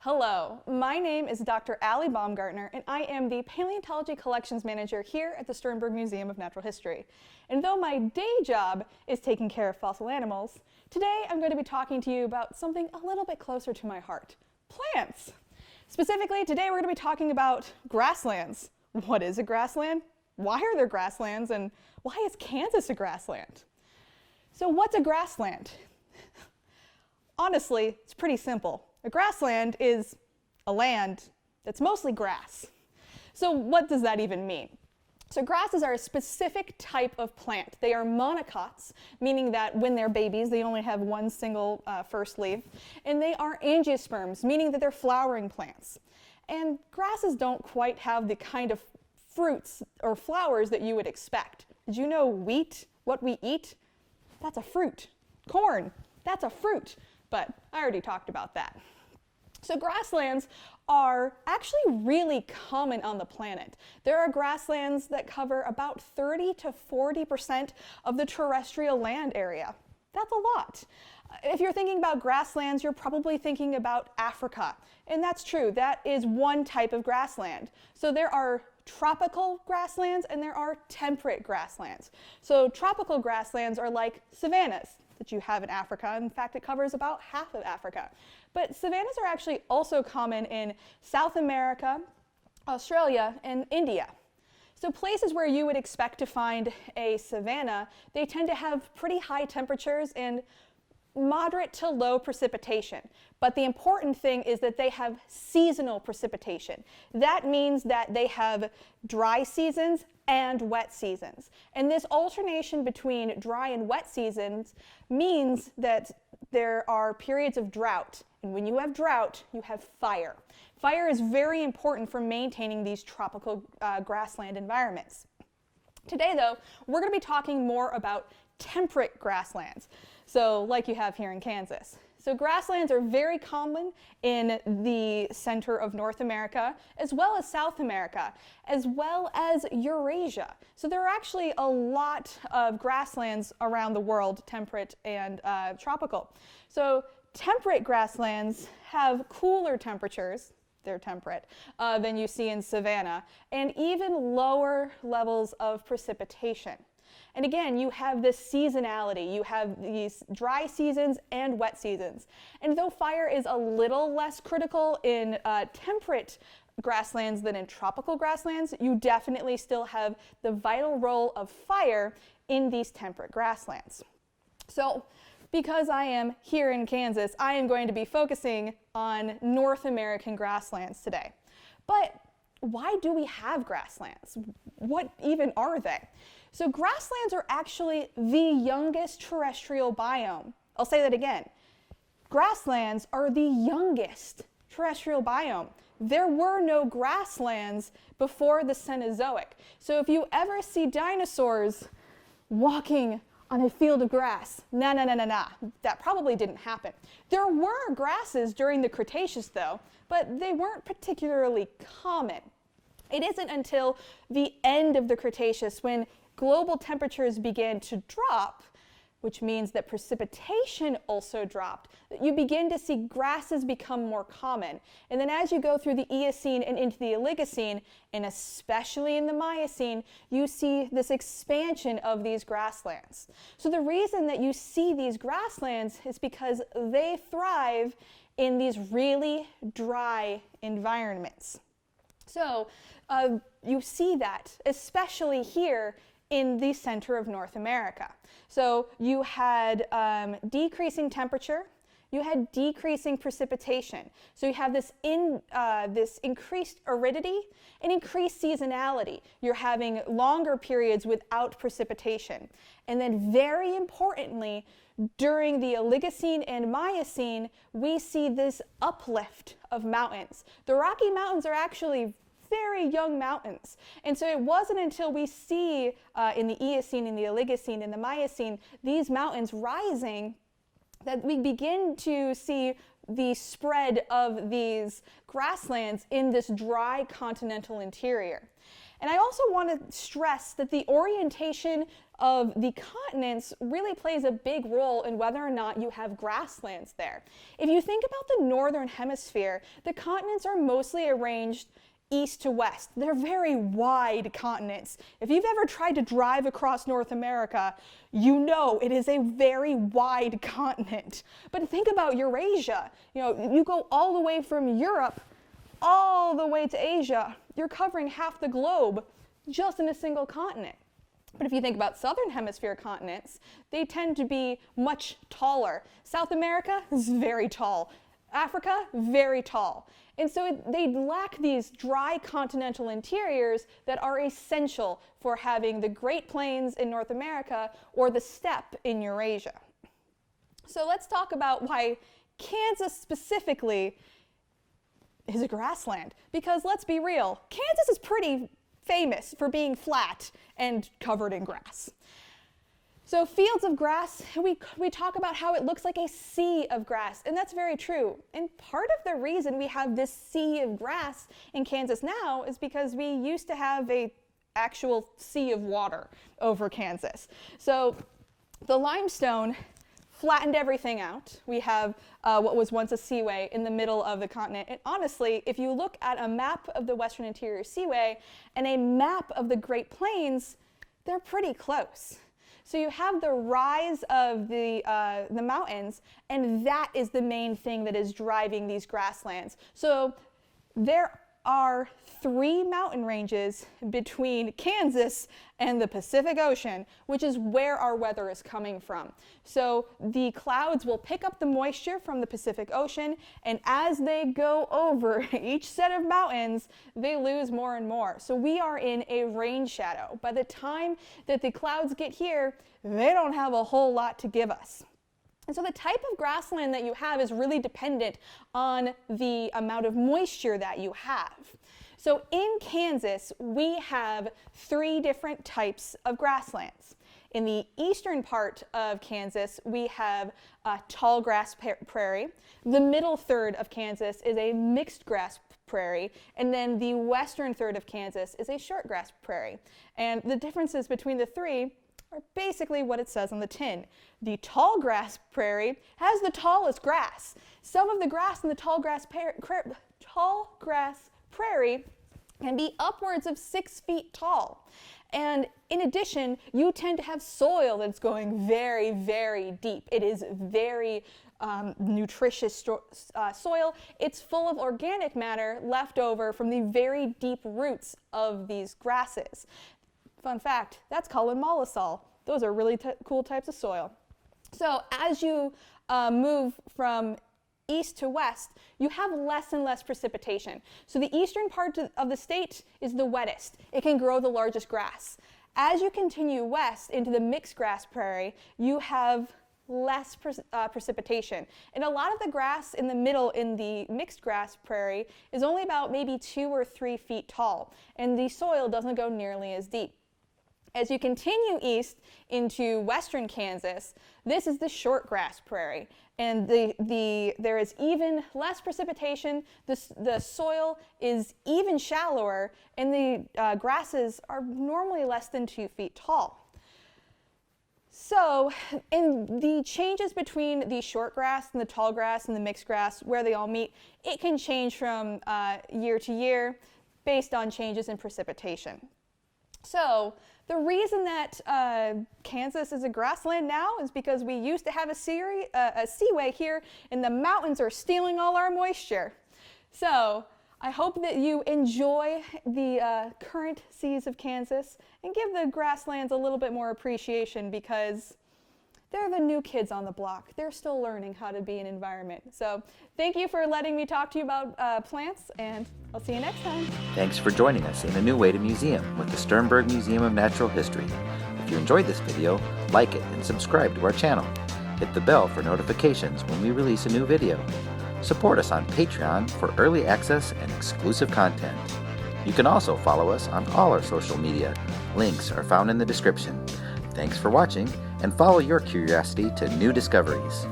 Hello, my name is Dr. Allie Baumgartner, and I am the Paleontology Collections Manager here at the Sternberg Museum of Natural History. And though my day job is taking care of fossil animals, today I'm going to be talking to you about something a little bit closer to my heart: plants. Specifically, today we're going to be talking about grasslands. What is a grassland? Why are there grasslands? And why is Kansas a grassland? So what's a grassland? Honestly, it's pretty simple. A grassland is a land that's mostly grass. So what does that even mean? So grasses are a specific type of plant. They are monocots, meaning that when they're babies, they only have one single first leaf. And they are angiosperms, meaning that they're flowering plants. And grasses don't quite have the kind of fruits or flowers that you would expect. Did you know wheat, what we eat? That's a fruit. Corn, that's a fruit. But I already talked about that. So grasslands are actually really common on the planet. There are grasslands that cover about 30 to 40% of the terrestrial land area. That's a lot. If you're thinking about grasslands, you're probably thinking about Africa. And that's true. That is one type of grassland. So there are tropical grasslands and there are temperate grasslands. So tropical grasslands are like savannas that you have in Africa. In fact, it covers about half of Africa. But savannas are actually also common in South America, Australia, and India. So places where you would expect to find a savanna, they tend to have pretty high temperatures and moderate to low precipitation. But the important thing is that they have seasonal precipitation. That means that they have dry seasons and wet seasons. And this alternation between dry and wet seasons means that there are periods of drought. And when you have drought, you have fire. Fire is very important for maintaining these tropical grassland environments. Today, though, we're going to be talking more about temperate grasslands, so like you have here in Kansas. So grasslands are very common in the center of North America, as well as South America, as well as Eurasia. So there are actually a lot of grasslands around the world, temperate and tropical. So temperate grasslands have cooler temperatures, they're temperate, than you see in savanna, and even lower levels of precipitation. And again, you have this seasonality. You have these dry seasons and wet seasons. And though fire is a little less critical in temperate grasslands than in tropical grasslands, you definitely still have the vital role of fire in these temperate grasslands. So because I am here in Kansas, I am going to be focusing on North American grasslands today. But why do we have grasslands? What even are they? So grasslands are actually the youngest terrestrial biome. I'll say that again. Grasslands are the youngest terrestrial biome. There were no grasslands before the Cenozoic. So if you ever see dinosaurs walking on a field of grass, nah, that probably didn't happen. There were grasses during the Cretaceous though, but they weren't particularly common. It isn't until the end of the Cretaceous when global temperatures began to drop, which means that precipitation also dropped, that you begin to see grasses become more common. And then as you go through the Eocene and into the Oligocene, and especially in the Miocene, you see this expansion of these grasslands. So the reason that you see these grasslands is because they thrive in these really dry environments. So you see that, especially here in the center of North America. So you had decreasing temperature, you had decreasing precipitation. So you have this increased aridity and increased seasonality. You're having longer periods without precipitation. And then very importantly, during the Oligocene and Miocene, we see this uplift of mountains. The Rocky Mountains are actually very young mountains. And so it wasn't until we see in the Eocene, in the Oligocene, in the Miocene, these mountains rising that we begin to see the spread of these grasslands in this dry continental interior. And I also want to stress that the orientation of the continents really plays a big role in whether or not you have grasslands there. If you think about the northern hemisphere, the continents are mostly arranged east to west. They're very wide continents. If you've ever tried to drive across North America, you know it is a very wide continent. But think about Eurasia. You go all the way from Europe all the way to Asia. You're covering half the globe just in a single continent. But if you think about southern hemisphere continents, they tend to be much taller. South America is very tall. Africa, very tall. And so they lack these dry continental interiors that are essential for having the Great Plains in North America or the steppe in Eurasia. So let's talk about why Kansas specifically is a grassland. Because let's be real, Kansas is pretty famous for being flat and covered in grass. So fields of grass, we talk about how it looks like a sea of grass, and that's very true. And part of the reason we have this sea of grass in Kansas now is because we used to have an actual sea of water over Kansas. So the limestone flattened everything out. We have what was once a seaway in the middle of the continent. And honestly, if you look at a map of the Western Interior Seaway and a map of the Great Plains, they're pretty close. So you have the rise of the mountains, and that is the main thing that is driving these grasslands. So there are 3 mountain ranges between Kansas and the Pacific Ocean, which is where our weather is coming from. So the clouds will pick up the moisture from the Pacific Ocean, and as they go over each set of mountains, they lose more and more. So we are in a rain shadow. By the time that the clouds get here, they don't have a whole lot to give us. And so the type of grassland that you have is really dependent on the amount of moisture that you have. So in Kansas, we have 3 different types of grasslands. In the eastern part of Kansas, we have a tall grass prairie. The middle third of Kansas is a mixed grass prairie, and then the western third of Kansas is a short grass prairie. And the differences between the 3 are basically what it says on the tin. The tall grass prairie has the tallest grass. Some of the grass in the tall grass prairie can be upwards of 6 feet tall. And in addition, you tend to have soil that's going very, very deep. It is very nutritious soil. It's full of organic matter left over from the very deep roots of these grasses. Fun fact, that's called mollisol. Those are really cool types of soil. So as you move from east to west, you have less and less precipitation. So the eastern part of the state is the wettest. It can grow the largest grass. As you continue west into the mixed grass prairie, you have less precipitation. And a lot of the grass in the middle in the mixed grass prairie is only about maybe 2 or 3 feet tall, and the soil doesn't go nearly as deep. As you continue east into western Kansas, this is the short grass prairie, and there is even less precipitation, the soil is even shallower, and the grasses are normally less than 2 feet tall. So, in the changes between the short grass and the tall grass and the mixed grass, where they all meet, it can change from year to year based on changes in precipitation. So, the reason that Kansas is a grassland now is because we used to have a seaway here, and the mountains are stealing all our moisture. So, I hope that you enjoy the current seas of Kansas and give the grasslands a little bit more appreciation, because they're the new kids on the block. They're still learning how to be an environment. So thank you for letting me talk to you about plants, and I'll see you next time. Thanks for joining us in A New Way to Museum with the Sternberg Museum of Natural History. If you enjoyed this video, like it and subscribe to our channel. Hit the bell for notifications when we release a new video. Support us on Patreon for early access and exclusive content. You can also follow us on all our social media. Links are found in the description. Thanks for watching, and follow your curiosity to new discoveries.